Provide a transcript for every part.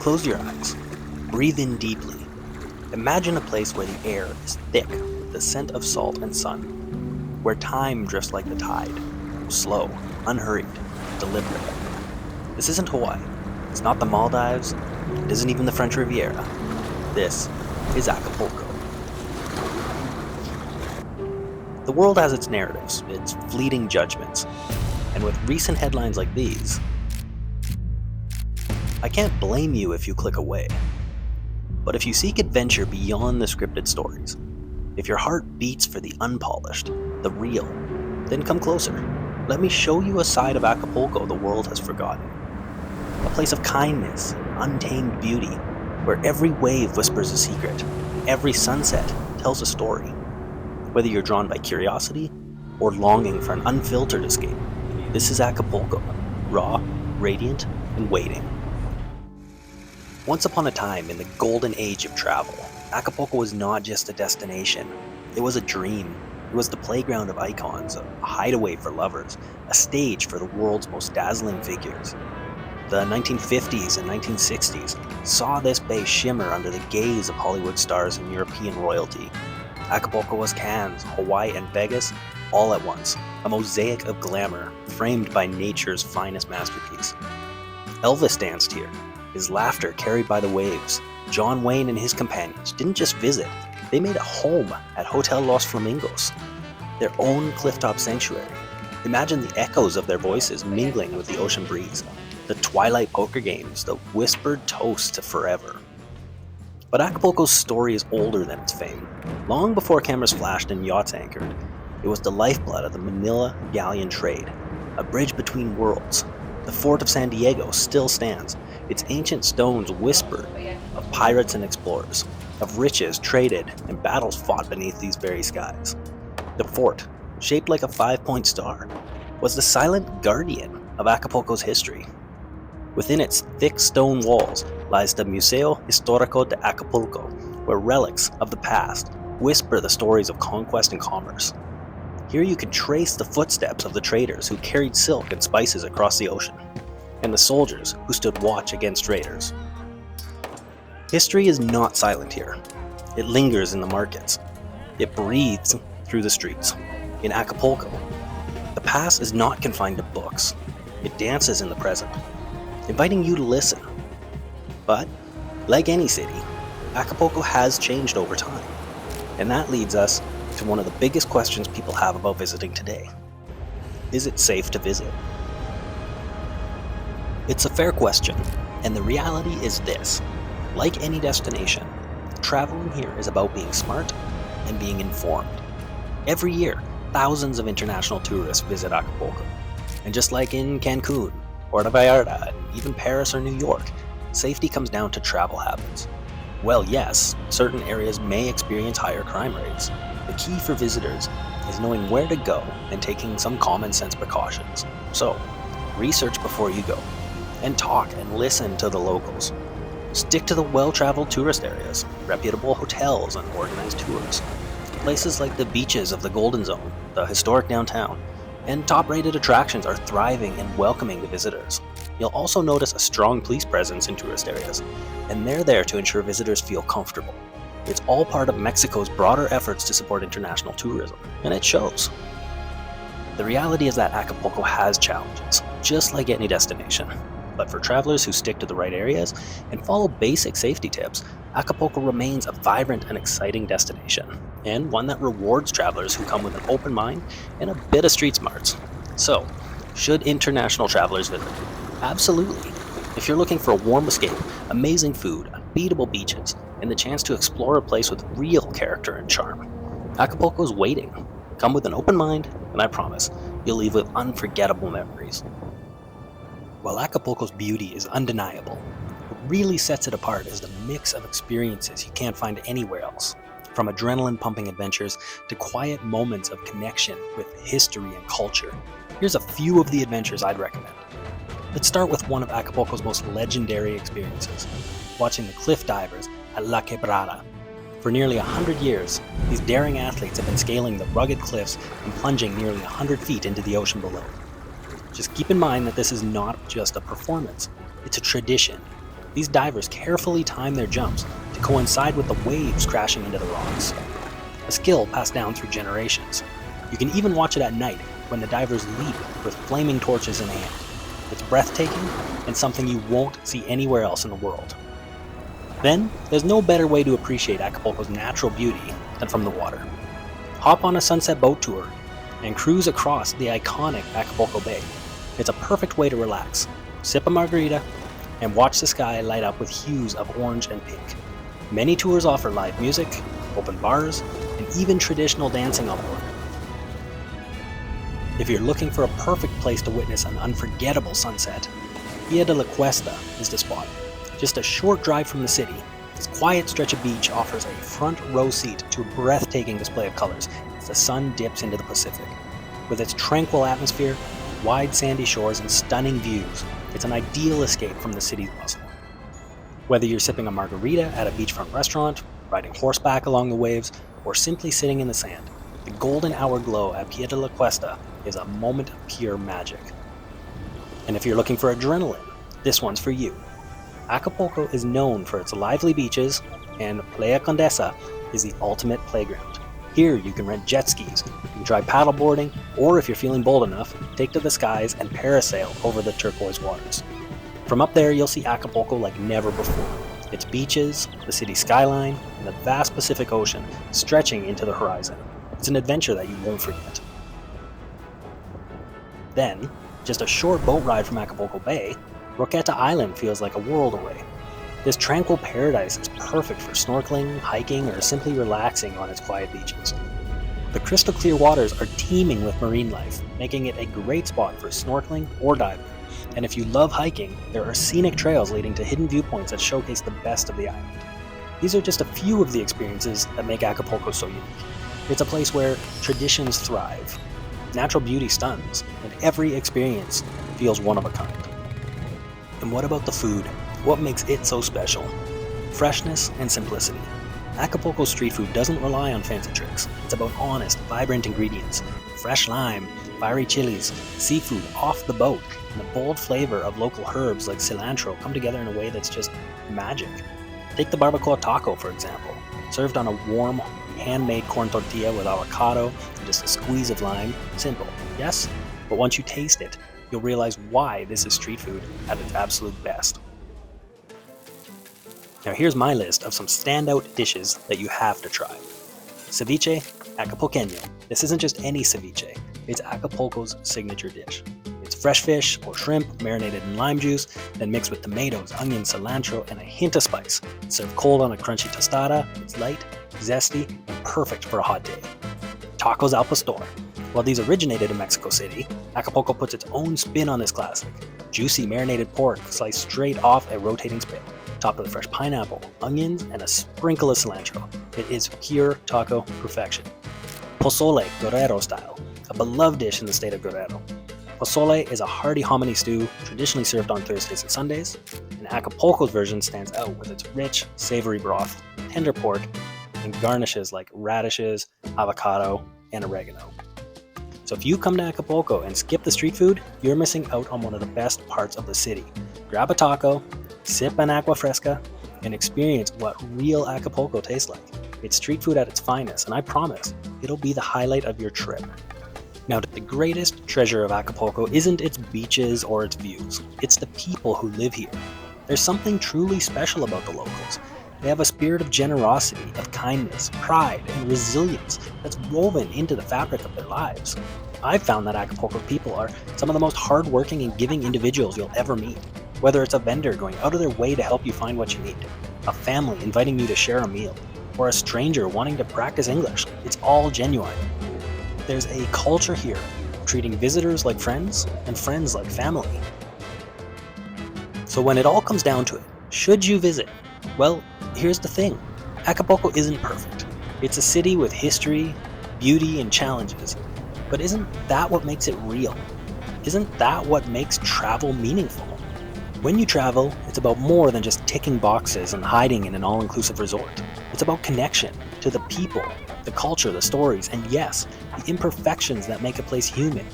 Close your eyes. Breathe in deeply. Imagine a place where the air is thick with the scent of salt and sun, where time drifts like the tide, slow, unhurried, deliberate. This isn't Hawaii. It's not the Maldives. It isn't even the French Riviera. This is Acapulco. The world has its narratives, its fleeting judgments, and with recent headlines like these, I can't blame you if you click away. But if you seek adventure beyond the scripted stories, if your heart beats for the unpolished, the real, then come closer. Let me show you a side of Acapulco the world has forgotten. A place of kindness, untamed beauty, where every wave whispers a secret, every sunset tells a story. Whether you're drawn by curiosity or longing for an unfiltered escape, this is Acapulco, raw, radiant, and waiting. Once upon a time, in the golden age of travel, Acapulco was not just a destination. It was a dream. It was the playground of icons, a hideaway for lovers, a stage for the world's most dazzling figures. The 1950s and 1960s saw this bay shimmer under the gaze of Hollywood stars and European royalty. Acapulco was Cannes, Hawaii, and Vegas all at once, a mosaic of glamour framed by nature's finest masterpiece. Elvis danced here, his laughter carried by the waves. John Wayne and his companions didn't just visit, they made a home at Hotel Los Flamingos, their own clifftop sanctuary. Imagine the echoes of their voices mingling with the ocean breeze, the twilight poker games, the whispered toast to forever. But Acapulco's story is older than its fame. Long before cameras flashed and yachts anchored, it was the lifeblood of the Manila galleon trade, a bridge between worlds. The fort of San Diego still stands. Its ancient stones whisper of pirates and explorers, of riches traded and battles fought beneath these very skies. The fort, shaped like a 5-point star, was the silent guardian of Acapulco's history. Within its thick stone walls lies the Museo Histórico de Acapulco, where relics of the past whisper the stories of conquest and commerce. Here you can trace the footsteps of the traders who carried silk and spices across the ocean, and the soldiers who stood watch against raiders. History is not silent here. It lingers in the markets. It breathes through the streets. In Acapulco, the past is not confined to books. It dances in the present, inviting you to listen. But, like any city, Acapulco has changed over time. And that leads us to one of the biggest questions people have about visiting today. Is it safe to visit? It's a fair question, and the reality is this. Like any destination, traveling here is about being smart and being informed. Every year, thousands of international tourists visit Acapulco. And just like in Cancun, Puerto Vallarta, and even Paris or New York, safety comes down to travel habits. Well, yes, certain areas may experience higher crime rates. The key for visitors is knowing where to go and taking some common sense precautions. So, research before you go, and talk and listen to the locals. Stick to the well-traveled tourist areas, reputable hotels, and organized tours. Places like the beaches of the Golden Zone, the historic downtown, and top-rated attractions are thriving and welcoming the visitors. You'll also notice a strong police presence in tourist areas, and they're there to ensure visitors feel comfortable. It's all part of Mexico's broader efforts to support international tourism, and it shows. The reality is that Acapulco has challenges, just like any destination. But for travelers who stick to the right areas and follow basic safety tips, Acapulco remains a vibrant and exciting destination, and one that rewards travelers who come with an open mind and a bit of street smarts. So, should international travelers visit? Absolutely. If you're looking for a warm escape, amazing food, unbeatable beaches, and the chance to explore a place with real character and charm, Acapulco is waiting. Come with an open mind, and I promise, you'll leave with unforgettable memories. While Acapulco's beauty is undeniable, what really sets it apart is the mix of experiences you can't find anywhere else. From adrenaline-pumping adventures to quiet moments of connection with history and culture, here's a few of the adventures I'd recommend. Let's start with one of Acapulco's most legendary experiences, watching the cliff divers at La Quebrada. For nearly 100 years, these daring athletes have been scaling the rugged cliffs and plunging nearly 100 feet into the ocean below. Just keep in mind that this is not just a performance, it's a tradition. These divers carefully time their jumps to coincide with the waves crashing into the rocks. A skill passed down through generations. You can even watch it at night when the divers leap with flaming torches in hand. It's breathtaking and something you won't see anywhere else in the world. Then, there's no better way to appreciate Acapulco's natural beauty than from the water. Hop on a sunset boat tour and cruise across the iconic Acapulco Bay. It's a perfect way to relax, sip a margarita, and watch the sky light up with hues of orange and pink. Many tours offer live music, open bars, and even traditional dancing on board. If you're looking for a perfect place to witness an unforgettable sunset, Via de la Cuesta is the spot. Just a short drive from the city, this quiet stretch of beach offers a front row seat to a breathtaking display of colors as the sun dips into the Pacific. With its tranquil atmosphere, wide sandy shores, and stunning views, it's an ideal escape from the city's bustle. Whether you're sipping a margarita at a beachfront restaurant, riding horseback along the waves, or simply sitting in the sand, the golden hour glow at Via de la Cuesta is a moment of pure magic. And if you're looking for adrenaline, this one's for you. Acapulco is known for its lively beaches, and Playa Condesa is the ultimate playground. Here you can rent jet skis, you can try paddleboarding, or if you're feeling bold enough, take to the skies and parasail over the turquoise waters. From up there you'll see Acapulco like never before. Its beaches, the city skyline, and the vast Pacific Ocean stretching into the horizon. It's an adventure that you won't forget. Then, just a short boat ride from Acapulco Bay, Roqueta Island feels like a world away. This tranquil paradise is perfect for snorkeling, hiking, or simply relaxing on its quiet beaches. The crystal clear waters are teeming with marine life, making it a great spot for snorkeling or diving. And if you love hiking, there are scenic trails leading to hidden viewpoints that showcase the best of the island. These are just a few of the experiences that make Acapulco so unique. It's a place where traditions thrive, natural beauty stuns, and every experience feels one of a kind. And what about the food? What makes it so special? Freshness and simplicity. Acapulco street food doesn't rely on fancy tricks. It's about honest, vibrant ingredients. Fresh lime, fiery chilies, seafood off the boat, and the bold flavor of local herbs like cilantro come together in a way that's just magic. Take the barbacoa taco, for example. Served on a warm, handmade corn tortilla with avocado and just a squeeze of lime. Simple, yes? But once you taste it, you'll realize why this is street food at its absolute best. Now here's my list of some standout dishes that you have to try. Ceviche Acapulqueño. This isn't just any ceviche, it's Acapulco's signature dish. It's fresh fish or shrimp marinated in lime juice, then mixed with tomatoes, onions, cilantro, and a hint of spice. It's served cold on a crunchy tostada. It's light, zesty, and perfect for a hot day. Tacos al pastor. While these originated in Mexico City, Acapulco puts its own spin on this classic. Juicy marinated pork sliced straight off a rotating spit, topped with fresh pineapple, onions, and a sprinkle of cilantro. It is pure taco perfection. Pozole, Guerrero style, a beloved dish in the state of Guerrero. Pozole is a hearty hominy stew traditionally served on Thursdays and Sundays, and Acapulco's version stands out with its rich, savory broth, tender pork, and garnishes like radishes, avocado, and oregano. So if you come to Acapulco and skip the street food, you're missing out on one of the best parts of the city. Grab a taco, sip an agua fresca, and experience what real Acapulco tastes like. It's street food at its finest, and I promise, it'll be the highlight of your trip. Now, the greatest treasure of Acapulco isn't its beaches or its views. It's the people who live here. There's something truly special about the locals. They have a spirit of generosity, of kindness, pride, and resilience that's woven into the fabric of their lives. I've found that Acapulco people are some of the most hardworking and giving individuals you'll ever meet. Whether it's a vendor going out of their way to help you find what you need, a family inviting you to share a meal, or a stranger wanting to practice English, it's all genuine. There's a culture here of treating visitors like friends and friends like family. So when it all comes down to it, should you visit? Well, here's the thing. Acapulco isn't perfect. It's a city with history, beauty, and challenges. But isn't that what makes it real? Isn't that what makes travel meaningful? When you travel, it's about more than just ticking boxes and hiding in an all-inclusive resort. It's about connection to the people, the culture, the stories, and yes, the imperfections that make a place human.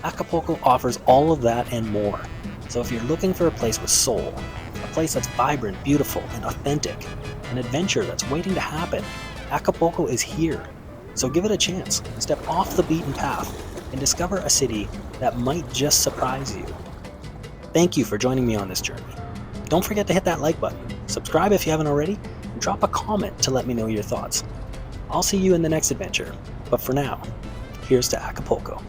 Acapulco offers all of that and more. So if you're looking for a place with soul, a place that's vibrant, beautiful, and authentic. An adventure that's waiting to happen. Acapulco is here. So give it a chance. Step off the beaten path and discover a city that might just surprise you. Thank you for joining me on this journey. Don't forget to hit that like button, subscribe if you haven't already, and drop a comment to let me know your thoughts. I'll see you in the next adventure, but for now, here's to Acapulco.